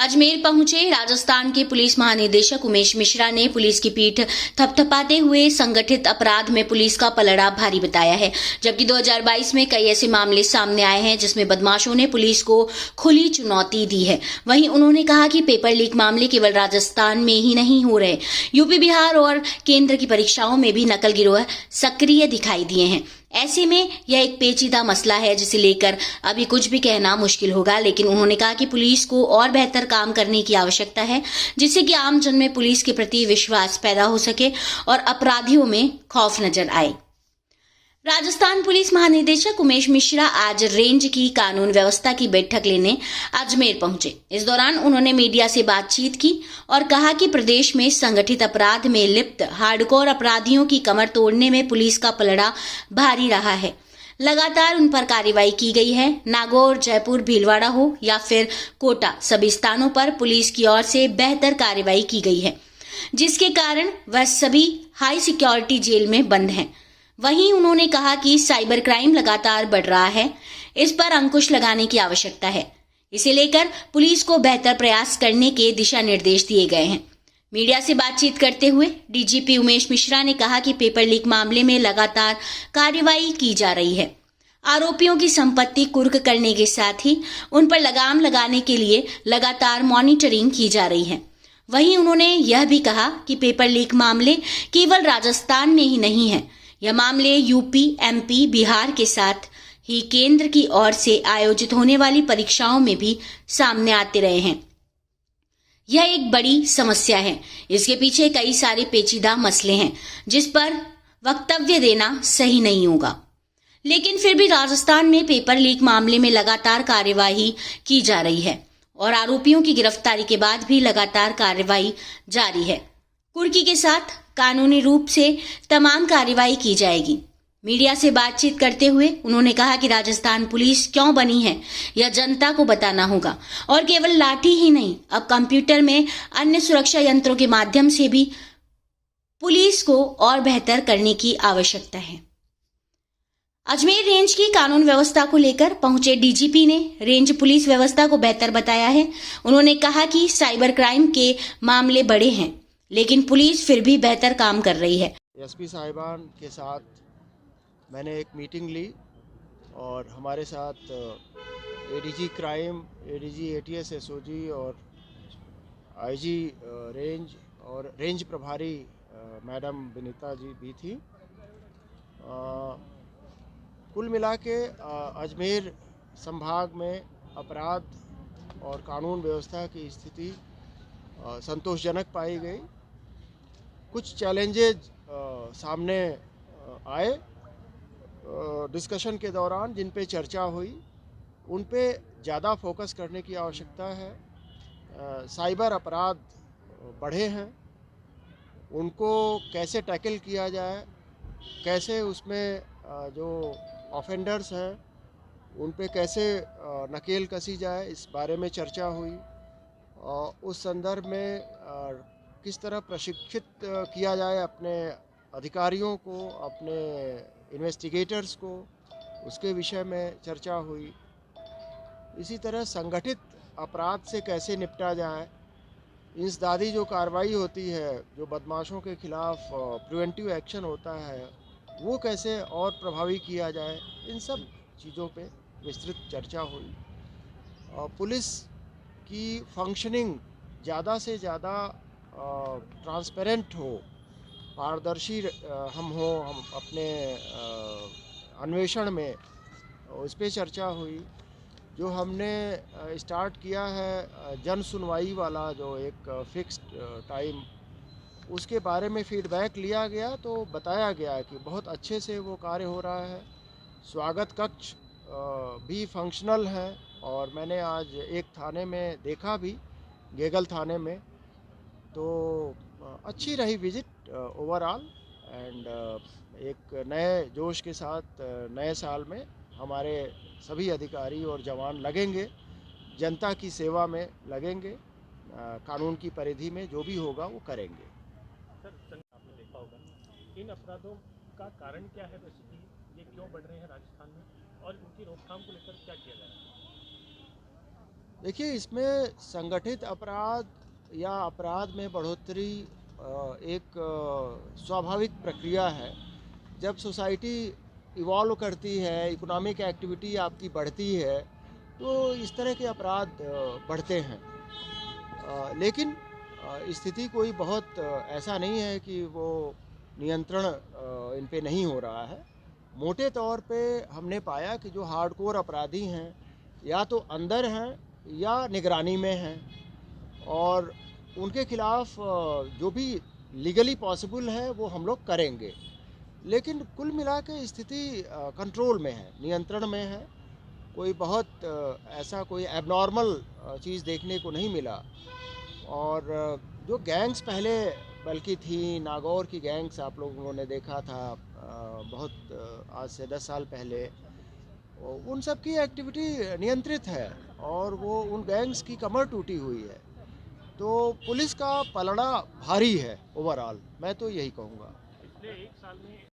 अजमेर पहुंचे राजस्थान के पुलिस महानिदेशक उमेश मिश्रा ने पुलिस की पीठ थपथपाते हुए संगठित अपराध में पुलिस का पलड़ा भारी बताया है। जबकि 2022 में कई ऐसे मामले सामने आए हैं जिसमें बदमाशों ने पुलिस को खुली चुनौती दी है। वहीं उन्होंने कहा कि पेपर लीक मामले केवल राजस्थान में ही नहीं हो रहे, यूपी, बिहार और केंद्र की परीक्षाओं में भी नकल गिरोह सक्रिय दिखाई दिए हैं। ऐसे में यह एक पेचीदा मसला है जिसे लेकर अभी कुछ भी कहना मुश्किल होगा, लेकिन उन्होंने कहा कि पुलिस को और बेहतर काम करने की आवश्यकता है, जिससे कि आम जन में पुलिस के प्रति विश्वास पैदा हो सके और अपराधियों में खौफ नजर आए। राजस्थान पुलिस महानिदेशक उमेश मिश्रा आज रेंज की कानून व्यवस्था की बैठक लेने अजमेर पहुंचे। इस दौरान उन्होंने मीडिया से बातचीत की और कहा कि प्रदेश में संगठित अपराध में लिप्त हार्डकोर अपराधियों की कमर तोड़ने में पुलिस का पलड़ा भारी रहा है। लगातार उन पर कार्रवाई की गई है। नागौर, जयपुर, भीलवाड़ा हो या फिर कोटा, सभी स्थानों पर पुलिस की ओर से बेहतर कार्रवाई की गई है, जिसके कारण वह सभी हाई सिक्योरिटी जेल में बंद हैं। वहीं उन्होंने कहा कि साइबर क्राइम लगातार बढ़ रहा है, इस पर अंकुश लगाने की आवश्यकता है। इसे लेकर पुलिस को बेहतर प्रयास करने के दिशा निर्देश दिए गए हैं। मीडिया से बातचीत करते हुए डीजीपी उमेश मिश्रा ने कहा कि पेपर लीक मामले में लगातार कार्रवाई की जा रही है। आरोपियों की संपत्ति कुर्क करने के साथ ही उन पर लगाम लगाने के लिए लगातार मॉनिटरिंग की जा रही है। वहीं उन्होंने यह भी कहा कि पेपर लीक मामले केवल राजस्थान में ही नहीं है, यह मामले यूपी, एमपी, बिहार के साथ ही केंद्र की ओर से आयोजित होने वाली परीक्षाओं में भी सामने आते रहे हैं। यह एक बड़ी समस्या है। इसके पीछे कई सारे पेचीदा मसले हैं जिस पर वक्तव्य देना सही नहीं होगा, लेकिन फिर भी राजस्थान में पेपर लीक मामले में लगातार कार्यवाही की जा रही है और आरोपियों की गिरफ्तारी के बाद भी लगातार कार्रवाई जारी है। कुर्की के साथ कानूनी रूप से तमाम कार्रवाई की जाएगी। मीडिया से बातचीत करते हुए उन्होंने कहा कि राजस्थान पुलिस क्यों बनी है यह जनता को बताना होगा और केवल लाठी ही नहीं, अब कंप्यूटर में अन्य सुरक्षा यंत्रों के माध्यम से भी पुलिस को और बेहतर करने की आवश्यकता है। अजमेर रेंज की कानून व्यवस्था को लेकर पहुंचे डीजीपी ने रेंज पुलिस व्यवस्था को बेहतर बताया है। उन्होंने कहा कि साइबर क्राइम के मामले बढ़े हैं, लेकिन पुलिस फिर भी बेहतर काम कर रही है। एसपी साहिबान के साथ मैंने एक मीटिंग ली और हमारे साथ ADG crime, ADG ATS SOG और आईजी रेंज और रेंज प्रभारी मैडम विनीता जी भी थी। कुल मिला के अजमेर संभाग में अपराध और कानून व्यवस्था की स्थिति संतोषजनक पाई गई। कुछ चैलेंजेज सामने आए डिस्कशन के दौरान, जिन पे चर्चा हुई, उन पे ज़्यादा फोकस करने की आवश्यकता है। साइबर अपराध बढ़े हैं, उनको कैसे टैकल किया जाए, कैसे उसमें जो ऑफेंडर्स हैं उन पे कैसे नकेल कसी जाए, इस बारे में चर्चा हुई। उस संदर्भ में किस तरह प्रशिक्षित किया जाए अपने अधिकारियों को, अपने इन्वेस्टिगेटर्स को, उसके विषय में चर्चा हुई। इसी तरह संगठित अपराध से कैसे निपटा जाए, इंसदादी जो कार्रवाई होती है, जो बदमाशों के खिलाफ प्रिवेंटिव एक्शन होता है, वो कैसे और प्रभावी किया जाए, इन सब चीज़ों पे विस्तृत चर्चा हुई। पुलिस की फंक्शनिंग ज़्यादा से ज़्यादा ट्रांसपेरेंट हो, पारदर्शी हम अपने अन्वेषण में, उस पर चर्चा हुई। जो हमने स्टार्ट किया है जन सुनवाई वाला, जो एक फिक्स्ड टाइम, उसके बारे में फीडबैक लिया गया तो बताया गया कि बहुत अच्छे से वो कार्य हो रहा है। स्वागत कक्ष भी फंक्शनल है और मैंने आज एक थाने में देखा भी, गेगल थाने में, तो अच्छी रही विजिट ओवरऑल। एंड एक नए जोश के साथ नए साल में हमारे सभी अधिकारी और जवान लगेंगे, जनता की सेवा में लगेंगे, कानून की परिधि में जो भी होगा वो करेंगे। सर, आपने देखा होगा इन अपराधों का कारण क्या है, बेसिकली ये क्यों बढ़ रहे हैं राजस्थान में, और उनकी रोकथाम को लेकर क्या किया जा रहा है? देखिए, इसमें संगठित अपराध या अपराध में बढ़ोतरी एक स्वाभाविक प्रक्रिया है। जब सोसाइटी इवॉल्व करती है, इकोनॉमिक एक्टिविटी आपकी बढ़ती है, तो इस तरह के अपराध बढ़ते हैं। लेकिन स्थिति कोई बहुत ऐसा नहीं है कि वो नियंत्रण इन पे नहीं हो रहा है। मोटे तौर पे हमने पाया कि जो हार्डकोर अपराधी हैं या तो अंदर हैं या निगरानी में हैं, और उनके खिलाफ जो भी लीगली पॉसिबल है वो हम लोग करेंगे। लेकिन कुल मिला के स्थिति कंट्रोल में है, नियंत्रण में है। कोई बहुत ऐसा कोई एबनॉर्मल चीज़ देखने को नहीं मिला। और जो गैंग्स पहले बल्कि थी, नागौर की गैंग्स आप लोगों ने देखा था बहुत आज से 10 साल पहले, उन सब की एक्टिविटी नियंत्रित है और वो उन गैंग्स की कमर टूटी हुई है। तो पुलिस का पलड़ा भारी है ओवरऑल, मैं तो यही कहूँगा। पिछले एक साल में